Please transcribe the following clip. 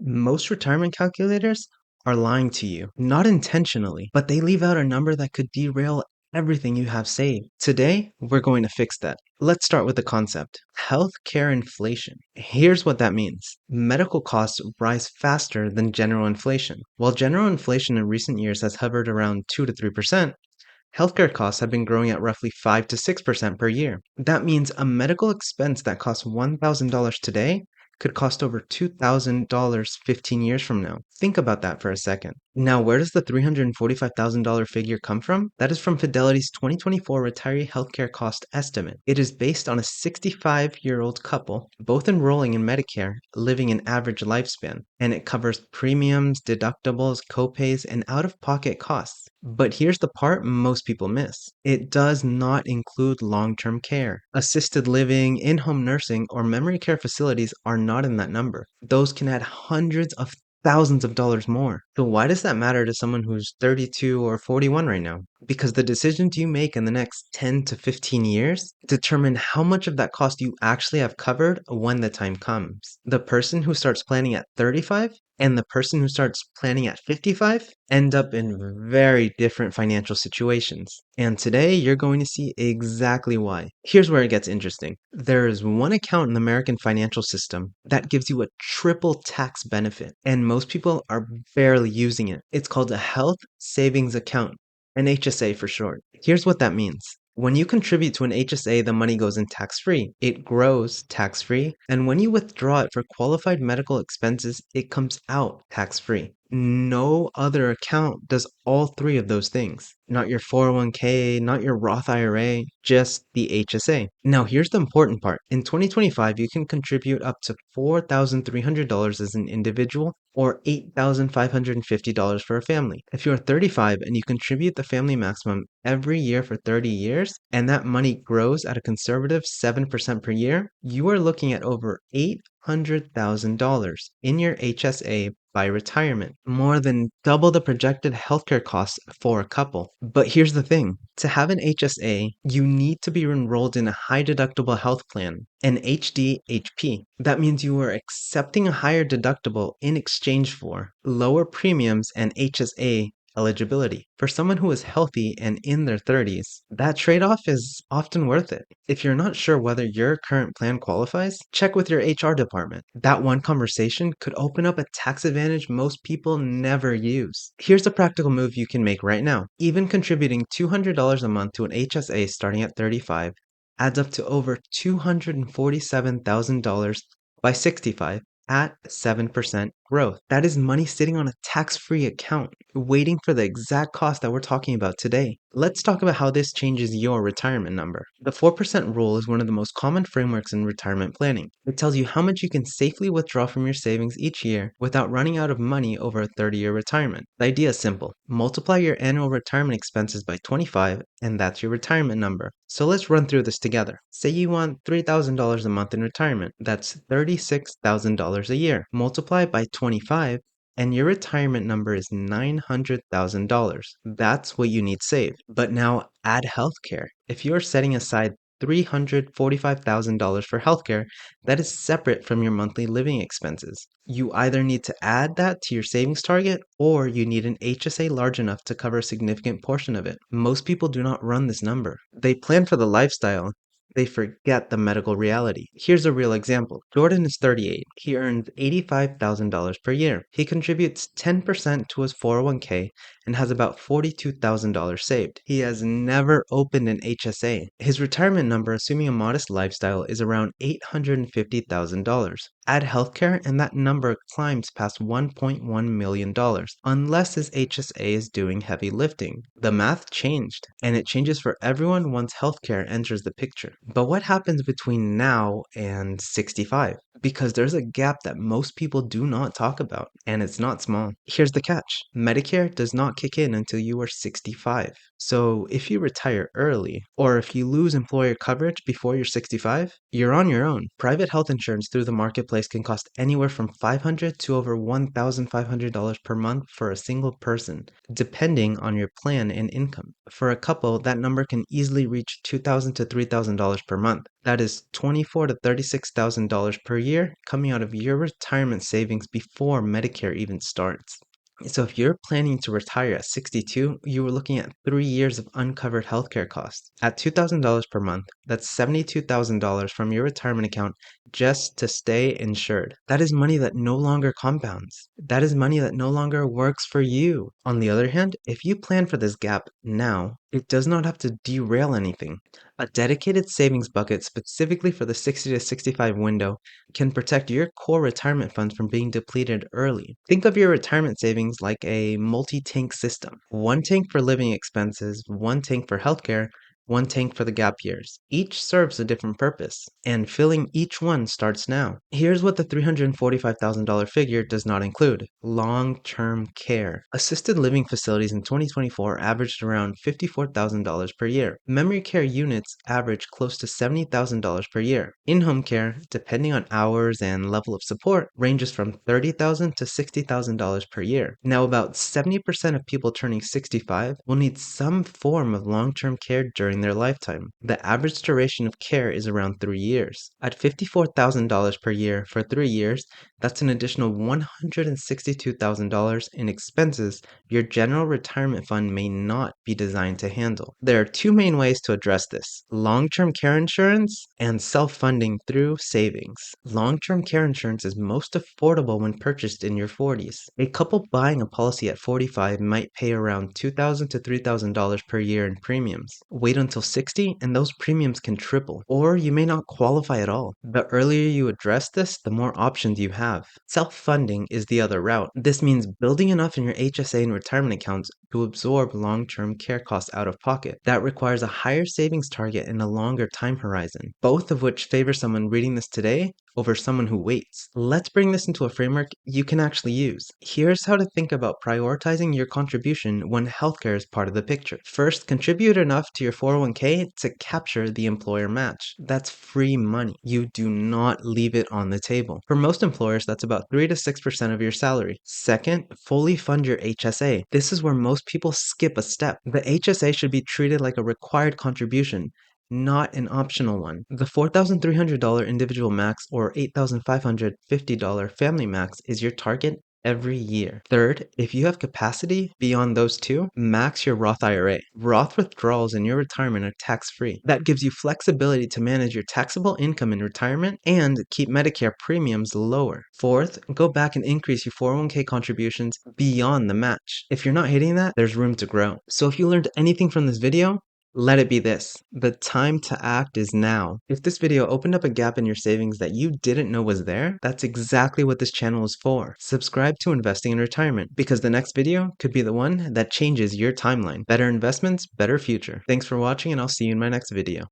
Most retirement calculators are lying to you, not intentionally, but they leave out a number that could derail everything you have saved. Today, we're going to fix that. Let's start with the concept. Healthcare inflation. Here's what that means. Medical costs rise faster than general inflation. While general inflation in recent years has hovered around 2 to 3%, healthcare costs have been growing at roughly 5 to 6% per year. That means a medical expense that costs $1,000 today could cost over $2,000 15 years from now. Think about that for a second. Now, where does the $345,000 figure come from? That is from Fidelity's 2024 retiree healthcare cost estimate. It is based on a 65-year-old couple, both enrolling in Medicare, living an average lifespan, and it covers premiums, deductibles, copays, and out-of-pocket costs. But here's the part most people miss. It does not include long-term care. Assisted living, in-home nursing, or memory care facilities are not in that number. Those can add hundreds of thousands of dollars more. So why does that matter to someone who's 32 or 41 right now? Because the decisions you make in the next 10 to 15 years determine how much of that cost you actually have covered when the time comes. The person who starts planning at 35 and the person who starts planning at 55 end up in very different financial situations. And today you're going to see exactly why. Here's where it gets interesting. There is one account in the American financial system that gives you a triple tax benefit, and most people are barely using it. It's called a health savings account, an HSA for short. Here's what that means. When you contribute to an HSA, the money goes in tax-free. It grows tax-free. And when you withdraw it for qualified medical expenses, it comes out tax-free. No other account does all three of those things. Not your 401k, not your Roth IRA, just the HSA. Now, here's the important part. In 2025, you can contribute up to $4,300 as an individual or $8,550 for a family. If you're 35 and you contribute the family maximum every year for 30 years, and that money grows at a conservative 7% per year, you are looking at over $800,000 in your HSA by retirement, more than double the projected healthcare costs for a couple. But here's the thing. To have an HSA, you need to be enrolled in a high deductible health plan, an HDHP. That means you are accepting a higher deductible in exchange for lower premiums and HSA eligibility. For someone who is healthy and in their 30s, that trade-off is often worth it. If you're not sure whether your current plan qualifies, check with your HR department. That one conversation could open up a tax advantage most people never use. Here's a practical move you can make right now. Even contributing $200 a month to an HSA starting at 35 adds up to over $247,000 by 65 at 7% growth. That is money sitting on a tax-free account, waiting for the exact cost that we're talking about today. Let's talk about how this changes your retirement number. The 4% rule is one of the most common frameworks in retirement planning. It tells you how much you can safely withdraw from your savings each year without running out of money over a 30-year retirement. The idea is simple. Multiply your annual retirement expenses by 25, and that's your retirement number. So let's run through this together. Say you want $3,000 a month in retirement. That's $36,000 a year. Multiply by 25, and your retirement number is $900,000. That's what you need saved. But now add healthcare. If you're setting aside $345,000 for healthcare, that is separate from your monthly living expenses. You either need to add that to your savings target or you need an HSA large enough to cover a significant portion of it. Most people do not run this number. They plan for the lifestyle. They forget the medical reality. Here's a real example. Jordan is 38. He earns $85,000 per year. He contributes 10% to his 401k and has about $42,000 saved. He has never opened an HSA. His retirement number, assuming a modest lifestyle, is around $850,000. Add healthcare and that number climbs past $1.1 million, unless his HSA is doing heavy lifting. The math changed, and it changes for everyone once healthcare enters the picture. But what happens between now and 65? Because there's a gap that most people do not talk about, and it's not small. Here's the catch. Medicare does not kick in until you are 65. So if you retire early, or if you lose employer coverage before you're 65, you're on your own. Private health insurance through the marketplace can cost anywhere from $500 to over $1,500 per month for a single person, depending on your plan and income. For a couple, that number can easily reach $2,000 to $3,000 per month. That is $24,000 to $36,000 per year coming out of your retirement savings before Medicare even starts. So if you're planning to retire at 62, you were looking at 3 years of uncovered healthcare costs. At $2,000 per month, that's $72,000 from your retirement account just to stay insured. That is money that no longer compounds. That is money that no longer works for you. On the other hand, if you plan for this gap now, it does not have to derail anything. A dedicated savings bucket specifically for the 60 to 65 window can protect your core retirement funds from being depleted early. Think of your retirement savings like a multi-tank system. One tank for living expenses, one tank for healthcare, one tank for the gap years. Each serves a different purpose, and filling each one starts now. Here's what the $345,000 figure does not include: long-term care. Assisted living facilities in 2024 averaged around $54,000 per year. Memory care units average close to $70,000 per year. In-home care, depending on hours and level of support, ranges from $30,000 to $60,000 per year. Now, about 70% of people turning 65 will need some form of long-term care during their lifetime. The average duration of care is around 3 years. At $54,000 per year for 3 years, that's an additional $162,000 in expenses your general retirement fund may not be designed to handle. There are two main ways to address this: long-term care insurance and self-funding through savings. Long-term care insurance is most affordable when purchased in your 40s. A couple buying a policy at 45 might pay around $2,000 to $3,000 per year in premiums. Wait until 60 and those premiums can triple, or you may not qualify at all. The earlier you address this, the more options you have. Self-funding is the other route. This means building enough in your HSA and retirement accounts to absorb long-term care costs out of pocket. That requires a higher savings target and a longer time horizon, both of which favor someone reading this today over someone who waits. Let's bring this into a framework you can actually use. Here's how to think about prioritizing your contribution when healthcare is part of the picture. First, contribute enough to your 401k to capture the employer match. That's free money. You do not leave it on the table. For most employers, that's about 3 to 6% of your salary. Second, fully fund your HSA. This is where most people skip a step. The HSA should be treated like a required contribution, not an optional one. The $4,300 individual max or $8,550 family max is your target every year. Third, if you have capacity beyond those two, max your Roth IRA. Roth withdrawals in your retirement are tax-free. That gives you flexibility to manage your taxable income in retirement and keep Medicare premiums lower. Fourth, go back and increase your 401k contributions beyond the match. If you're not hitting that, there's room to grow. So if you learned anything from this video, let it be this: the time to act is now. If this video opened up a gap in your savings that you didn't know was there, that's exactly what this channel is for. Subscribe to Investing in Retirement, because the next video could be the one that changes your timeline. Better investments, better future. Thanks for watching, and I'll see you in my next video.